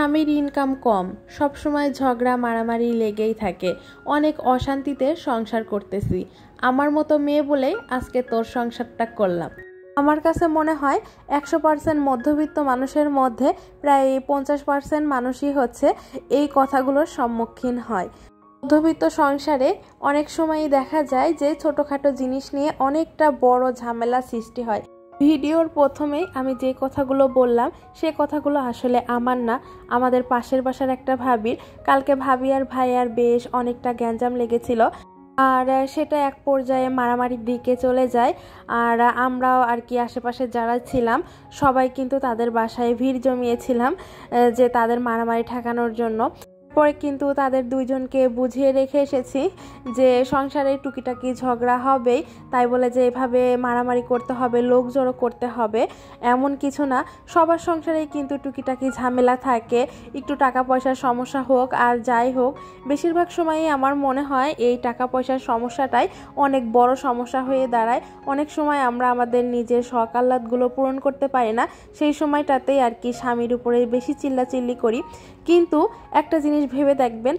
স্বামীর ইনকাম কম, সবসময় ঝগড়া মারামারি লেগেই থাকে, অনেক অশান্তিতে সংসার করতেছি। আমার মতো মেয়ে বলেই আজকে তোর সংসারটা করলাম। আমার কাছে মনে হয় 100% মধ্যবিত্ত মানুষের মধ্যে প্রায় 50% মানুষই হচ্ছে এই কথাগুলোর সম্মুখীন হয়। মধ্যবিত্ত সংসারে অনেক সময়ই দেখা যায় যে ছোটোখাটো জিনিস নিয়ে অনেকটা বড় ঝামেলা সৃষ্টি হয়। ভিডিওর প্রথমেই আমি যে কথাগুলো বললাম সে কথাগুলো আসলে আমার না, আমাদের পাশের বাসার একটা ভাবির। কালকে ভাবি আর ভাইয়ার বেশ অনেকটা গ্যাঞ্জাম লেগেছিল, আর সেটা এক পর্যায়ে মারামারির দিকে চলে যায়। আর আমরাও আর কি আশেপাশে যারা ছিলাম সবাই কিন্তু তাদের বাসায় ভিড় জমিয়েছিলাম যে তাদের মারামারি ঠেকানোর জন্য। পরে কিন্তু তাদের দুইজনকে বুঝিয়ে রেখে এসেছি যে সংসারে টুকিটাকি ঝগড়া হবেই, তাই বলে যে এভাবে মারামারি করতে হবে, লোক জড়ো করতে হবে এমন কিছু না। সবার সংসারেই কিন্তু টুকিটাকি ঝামেলা থাকে, একটু টাকা পয়সার সমস্যা হোক আর যাই হোক, বেশিরভাগ সময়ই আমার মনে হয় এই টাকা পয়সার সমস্যাটাই অনেক বড় সমস্যা হয়ে দাঁড়ায়। অনেক সময় আমরা আমাদের নিজের শখ আহ্লাদগুলো পূরণ করতে পারি না, সেই সময়টাতেই আর কি স্বামীর উপরে বেশি চিল্লাচিল্লি করি। কিন্তু একটা জিনিস ভেবে দেখবেন,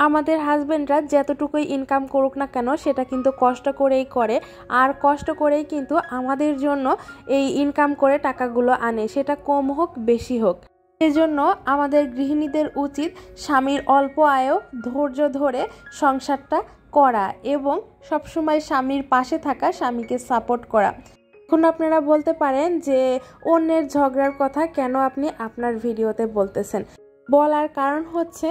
আমাদের হাজবেন্ডরা যতটুকুই ইনকাম করুক না কেন সেটা কিন্তু কষ্ট করেই করে, আর কষ্ট করেই কিন্তু আমাদের জন্য এই ইনকাম করে টাকাগুলো আনে, সেটা কম হোক বেশি হোক। এজন্য আমাদের গৃহিণীদের উচিত স্বামীর অল্প আয়েও ধৈর্য ধরে সংসারটা করা এবং সবসময় স্বামীর পাশে থাকা, স্বামীকে সাপোর্ট করা। এখন আপনারা বলতে পারেন যে অন্যের ঝগড়ার কথা কেন আপনি আপনার ভিডিওতে বলতেছেন। বলার কারণ হচ্ছে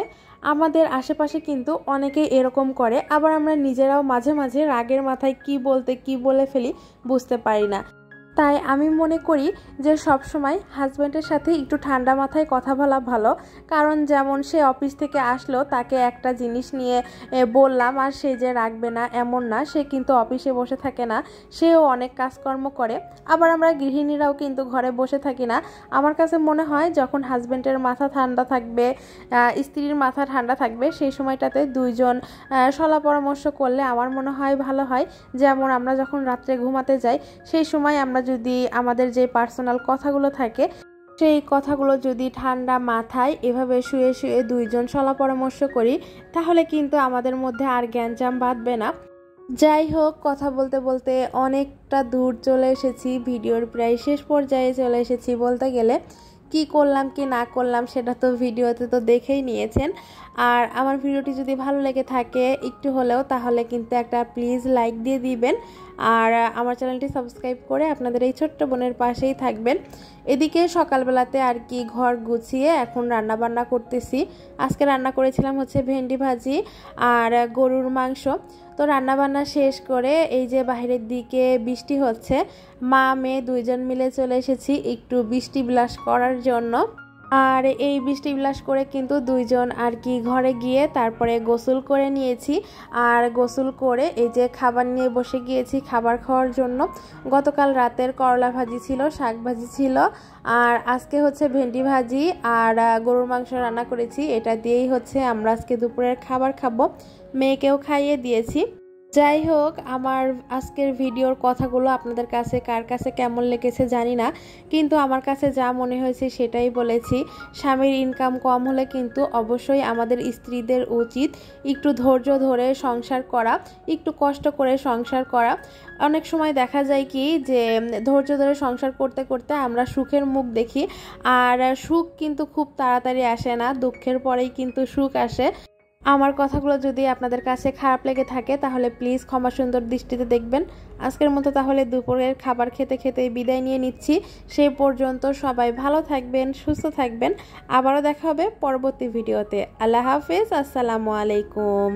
আমাদের আশেপাশে কিন্তু অনেকেই এরকম করে, আবার আমরা নিজেরাও মাঝে মাঝে রাগের মাথায় কি বলতে কি বলে ফেলি বুঝতে পারি না। তাই আমি মনে করি যে সব সময় হাজব্যান্ডের সাথে একটু ঠান্ডা মাথায় কথা বলা ভালো। কারণ যেমন সে অফিস থেকে আসলো, তাকে একটা জিনিস নিয়ে বললাম আর সে যে রাখবে না এমন না, সে কিন্তু অফিসে বসে থাকে না, সেও অনেক কাজকর্ম করে। আবার আমরা গৃহিণীরাও কিন্তু ঘরে বসে থাকি না। আমার কাছে মনে হয় যখন হাজব্যান্ডের মাথা ঠান্ডা থাকবে, স্ত্রীর মাথা ঠান্ডা থাকবে, সেই সময়টাতে দুইজন সলা পরামর্শ করলে আমার মনে হয় ভালো হয়। যেমন আমরা যখন রাত্রে ঘুমাতে যাই সেই সময় আমরা যদি আমাদের যে পার্সোনাল কথাগুলো থাকে সেই কথাগুলো যদি ঠান্ডা মাথায় এভাবে শুয়ে শুয়ে দুইজন সলা পরামর্শ করি, তাহলে কিন্তু আমাদের মধ্যে আর গ্যাঞ্জাম বাঁধবে না। যাই হোক, কথা বলতে বলতে অনেকটা দূর চলে এসেছি, ভিডিওর প্রায় শেষ পর্যায়ে চলে এসেছি বলতে গেলে। কি করলাম কি না করলাম সেটা তো ভিডিওতে তো দেখেই নিয়েছেন। আর আমার ভিডিওটি যদি ভালো লেগে থাকে একটু হলেও, তাহলে কিন্তু একটা প্লিজ লাইক দিয়ে দিবেন, আর আমার চ্যানেলটি সাবস্ক্রাইব করে আপনাদের এই ছোট্ট বোনের পাশেই থাকবেন। এদিকে সকালবেলাতে আর কি ঘর গুছিয়ে এখন রান্না বান্না করতেছি। আজকে রান্না করেছিলাম হচ্ছে ভেন্ডি ভাজি আর গরুর মাংস। তো রান্নাবান্না শেষ করে এই যে বাইরের দিকে বৃষ্টি হচ্ছে, মা মেয়ে দুইজন মিলে চলে এসেছি একটু বৃষ্টি বিলাস করার জন্য। আর এই বৃষ্টি বিলাস করে কিন্তু দুইজন আর কি ঘরে গিয়ে তারপরে গোসল করে নিয়েছি। আর গোসল করে এই যে খাবার নিয়ে বসে গিয়েছি খাবার খাওয়ার জন্য। গতকাল রাতের করলা ভাজি ছিল, শাক ভাজি ছিল, আর আজকে হচ্ছে ভেন্ডি ভাজি আর গরুর মাংস রান্না করেছি। এটা দিয়েই হচ্ছে আমরা আজকে দুপুরের খাবার খাবো, মেয়েকেও খাইয়ে দিয়েছি। যাই হোক, আমার আজকের ভিডিওর কথাগুলো আপনাদের কাছে কার কাছে কেমন লেগেছে জানি না, কিন্তু আমার কাছে যা মনে হয়েছে সেটাই বলেছি। স্বামীর ইনকাম কম হলে কিন্তু অবশ্যই আমাদের স্ত্রীদের উচিত একটু ধৈর্য ধরে সংসার করা, একটু কষ্ট করে সংসার করা। অনেক সময় দেখা যায় কি যে ধৈর্য ধরে সংসার করতে করতে আমরা সুখের মুখ দেখি, আর সুখ কিন্তু খুব তাড়াতাড়ি আসে না, দুঃখের পরেই কিন্তু সুখ আসে। আমার কথাগুলো যদি আপনাদের কাছে খারাপ লেগে থাকে তাহলে প্লিজ ক্ষমা সুন্দর দৃষ্টিতে দেখবেন। আজকের মতো তাহলে দুপুরের খাবার খেতে খেতে বিদায় নিয়ে নিচ্ছি। সেই পর্যন্ত সবাই ভালো থাকবেন, সুস্থ থাকবেন। আবারও দেখা হবে পরবর্তী ভিডিওতে। আল্লাহ হাফেজ, আসসালামু আলাইকুম।